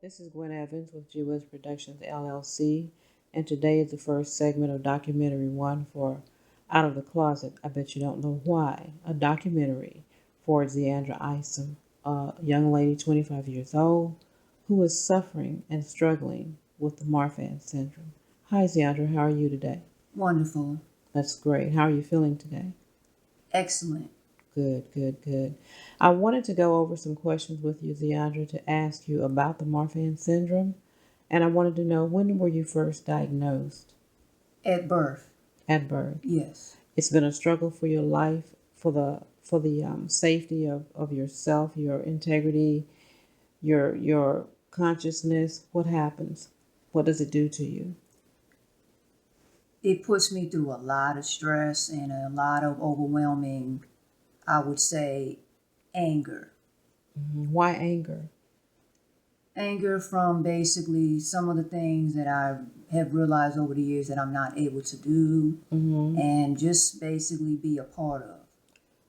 This is Gwen Evans with Giwiz Productions LLC, and today is the first segment of documentary one for Out of the Closet. I bet you don't know why. A documentary for Zeaundra Isom, a young lady, 25 years old, who is suffering and struggling with the Marfan Syndrome. Hi, Zeaundra. How are you today? Wonderful. That's great. How are you feeling today? Excellent. Good, good, good. I wanted to go over some questions with you, Zeaundra, to ask you about the Marfan syndrome. And I wanted to know, when were you first diagnosed? At birth. At birth. Yes. It's been a struggle for your life, for the safety of yourself, your integrity, your consciousness. What happens? What does it do to you? It puts me through a lot of stress and a lot of overwhelming, I would say, anger. Why anger? Anger from basically some of the things that I have realized over the years that I'm not able to do and just basically be a part of.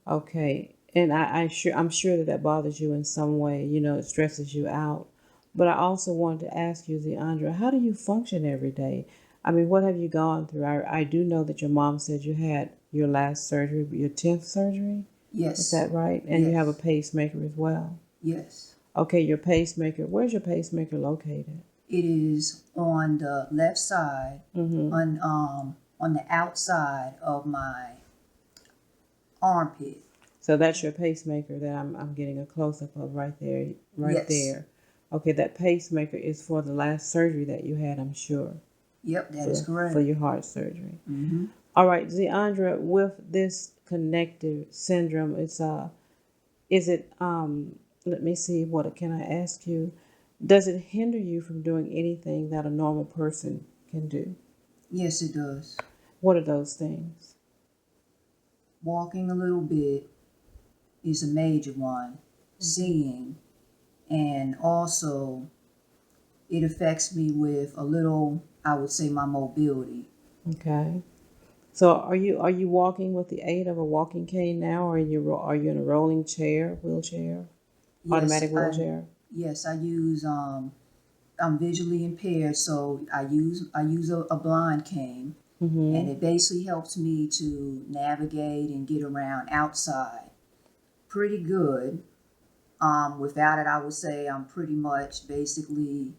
Okay, and I'm sure that bothers you in some way. You know, it stresses you out. But I also wanted to ask you, Zeaundra, how do you function every day? I mean, what have you gone through? I do know that your mom said you had your last surgery, your 10th surgery. Is Yes. that right? And you have a Yes. pacemaker as well. Yes. Okay, your pacemaker. Where's your pacemaker located? It is on the left side, on the outside of my armpit. So that's your pacemaker that I'm getting a close up of right there, right Yes. there. Okay, that pacemaker is for the last surgery that you had, I'm sure. Yep, that is correct. For your heart surgery. Mm-hmm. All right, Zeaundra, with this connective syndrome, is it let me see, what can I ask you? Does it hinder you from doing anything that a normal person can do? Yes, it does. What are those things? Walking a little bit is a major one. Seeing, and also it affects me with a little, I would say, my mobility. Okay. So are you walking with the aid of a walking cane now, or are you in a rolling chair, wheelchair, Yes, automatic wheelchair? yes, I use I'm visually impaired, so I use a blind cane, and it basically helps me to navigate and get around outside pretty good. Without it, I would say I'm pretty much basically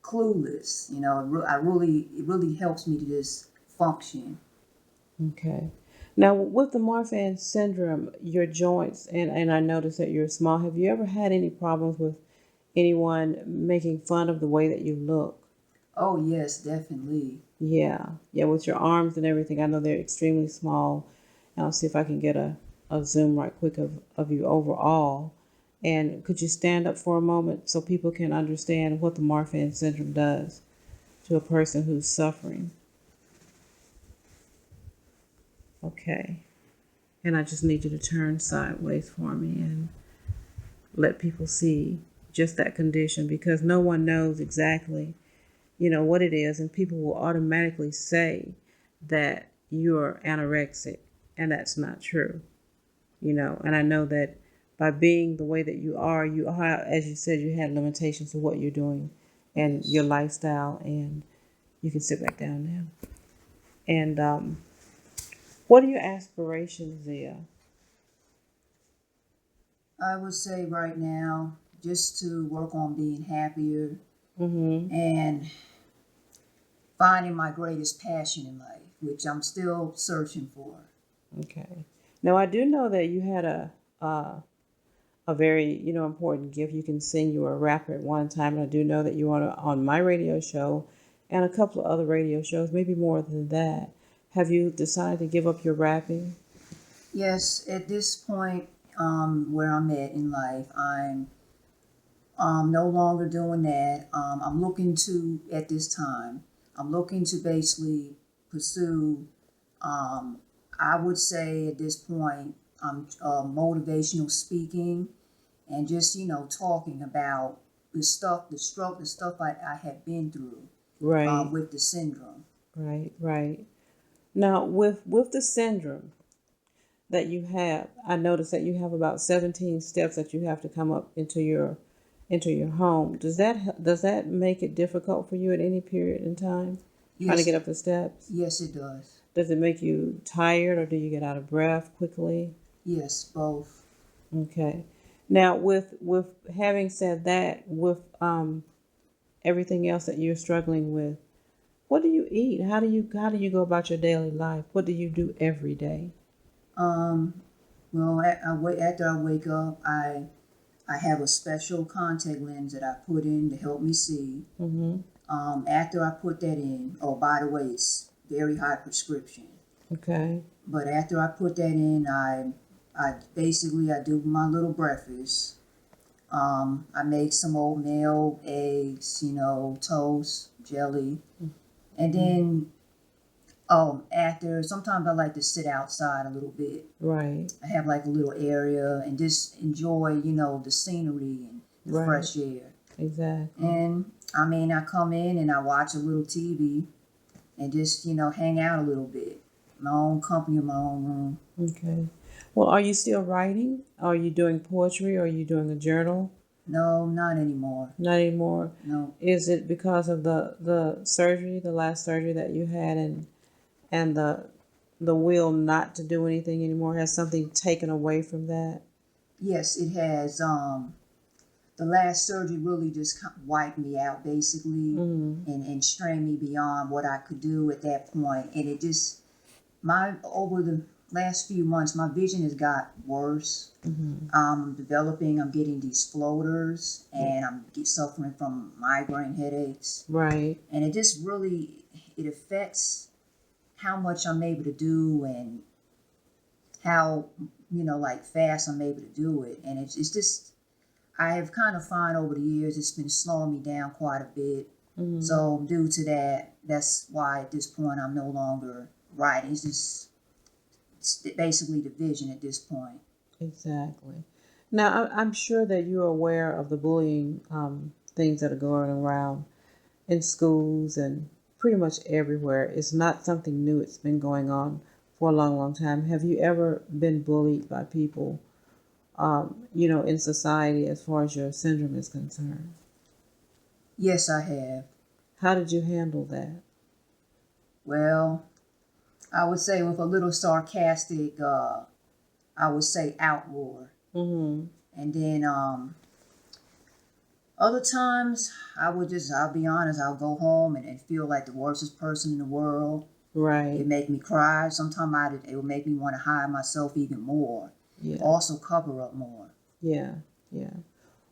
clueless. You know, it really helps me to just function. Okay. Now, with the Marfan syndrome, your joints, and I noticed that you're small. Have you ever had any problems with anyone making fun of the way that you look? Oh yes, definitely. Yeah. Yeah, with your arms and everything. I know they're extremely small. And I'll see if I can get a zoom right quick of you overall. And could you stand up for a moment so people can understand what the Marfan syndrome does to a person who's suffering? Okay. And I just need you to turn sideways for me and let people see just that condition, because no one knows exactly, what it is, and people will automatically say that you're anorexic, and that's not true. And I know that by being the way that you are, as you said, you had limitations to what you're doing and your Yes. lifestyle, and you can sit back down now. And what are your aspirations there? I would say right now, just to work on being happier Mm-hmm. and finding my greatest passion in life, which I'm still searching for. Okay. Now I do know that you had a very important gift. You can sing. You were a rapper at one time, and I do know that you were on my radio show and a couple of other radio shows, maybe more than that. Have you decided to give up your rapping? Yes, at this point, where I'm at in life, I'm no longer doing that. I'm looking to, at this time, I'm looking to basically pursue, um, I would say at this point, motivational speaking and just, talking about the stuff I have been through Right, with the syndrome. right, right. Now with the syndrome that you have, I noticed that you have about 17 steps that you have to come up into your enter your home. Does that make it difficult for you at any period in time? Trying to Yes, get up the steps? yes, it does. Does it make you tired or do you get out of breath quickly? Yes, both. Okay. Now with having said that, with everything else that you're struggling with, what do you eat? How do you go about your daily life? What do you do every day? Um, well, after I wake up, I have a special contact lens that I put in to help me see. Mm-hmm. After I put that in, oh, by the way, it's very high prescription. Okay. But after I put that in, I basically I do my little breakfast. I make some oatmeal, eggs, toast, jelly, and then after sometimes I like to sit outside a little bit. Right. I have like a little area and just enjoy, the scenery and the Right. fresh air. Exactly. And I mean, I come in and I watch a little TV and just, hang out a little bit. My own company, my own room. Okay. Well, are you still writing? Are you doing poetry? Are you doing a journal? No, not anymore. Not anymore. No. Is it because of the surgery, the last surgery that you had, and the will not to do anything anymore? Has something taken away from that? Yes, it has. The last surgery really just wiped me out, basically, Mm-hmm. and strained me beyond what I could do at that point. And it just, over the last few months, my vision has got worse. Mm-hmm. I'm getting these floaters, and suffering from migraine headaches. Right. And it just really, it affects how much I'm able to do and how, like fast I'm able to do it. And it's just, I have kind of found over the years it's been slowing me down quite a bit. Mm-hmm. So due to that, that's why at this point I'm no longer writing. It's basically the vision at this point. Exactly. Now, I'm sure that you're aware of the bullying things that are going around in schools and pretty much everywhere. It's not something new. It's been going on for a long, long time. Have you ever been bullied by people, in society as far as your syndrome is concerned? Yes, I have. How did you handle that? Well, I would say with a little sarcastic, I would say outroar. Mm-hmm. And then other times I'll be honest, I'll go home and feel like the worstest person in the world. Right. It make me cry. Sometimes it will make me want to hide myself even more. Yeah. Also cover up more. Yeah. Yeah.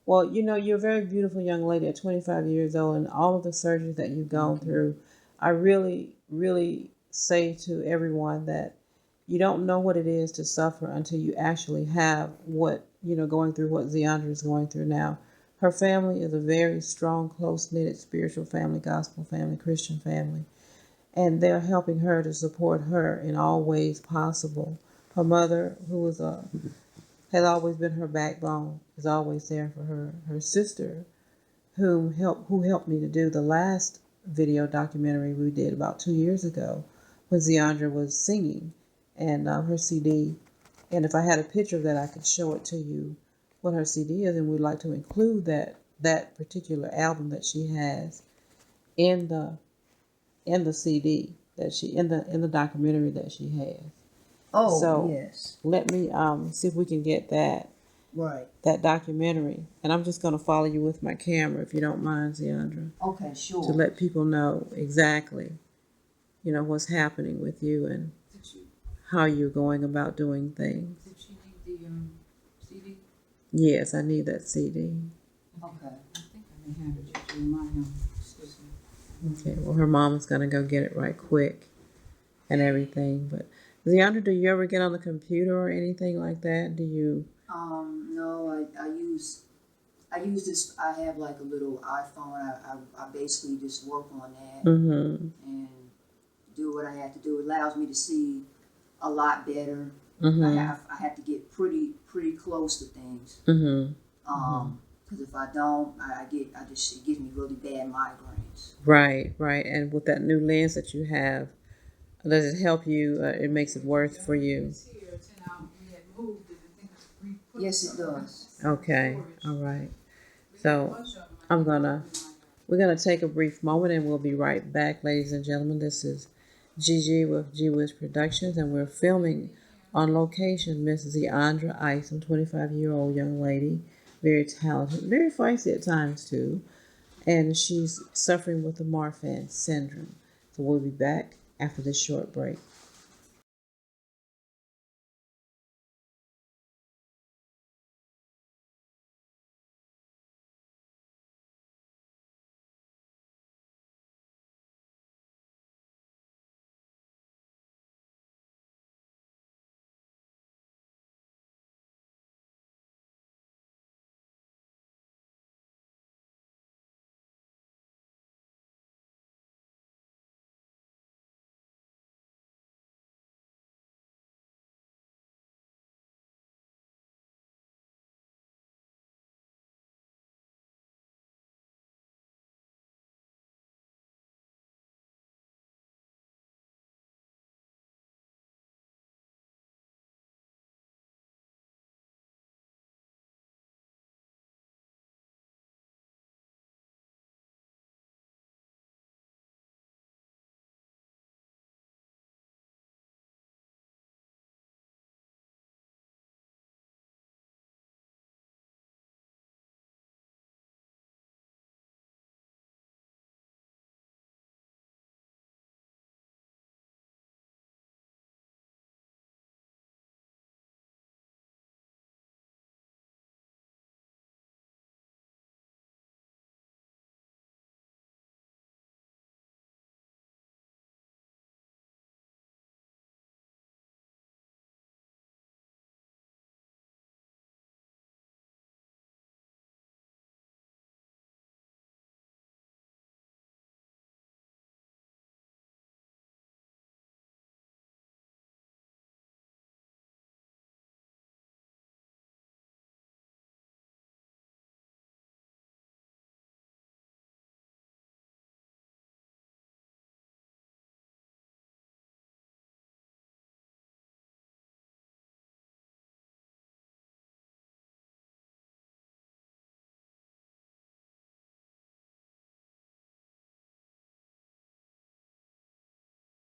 Well, you're a very beautiful young lady at 25 years old, and all of the surgeries that you've gone through, I really, really say to everyone that you don't know what it is to suffer until you actually have going through what Zeaundra is going through now. Her family is a very strong, close-knit, spiritual family, gospel family, Christian family, and they're helping her to support her in all ways possible. Her mother, who has always been her backbone, is always there for her. Her sister, who helped me to do the last video documentary we did about 2 years ago, when Zeaundra was singing, and her CD. And if I had a picture of that, I could show it to you what her CD is, and we'd like to include that particular album that she has in the CD that she in the documentary that she has. Oh, So yes. let me see if we can get Right. that documentary, and I'm just going to follow you with my camera if you don't mind, Zeaundra, Okay, to sure. let people know exactly what's happening with you and how you're going about doing things. Did she need the CD? Yes, I need that CD. Okay. I think I may have it just in my Excuse me. Okay, well, her mom's going to go get it right quick and everything. But Zeaundra, do you ever get on the computer or anything like that? Do you? No, I use this. I have like a little iPhone. I basically just work on that Mm-hmm. and do what I have to do. It allows me to see a lot better. Mm-hmm. I have to get pretty close to things. Mm-hmm. Because if I don't, it gives me really bad migraines. Right, right. And with that new lens that you have, does it help you? It makes it worse for you. Yes, it does. Okay, all right. So we're gonna take a brief moment and we'll be right back, ladies and gentlemen. This is Gigi with Giwiz Productions, and we're filming on location Miss Zeaundra Isom, 25-year-old young lady, very talented, very feisty at times too, and she's suffering with the Marfan Syndrome. So we'll be back after this short break.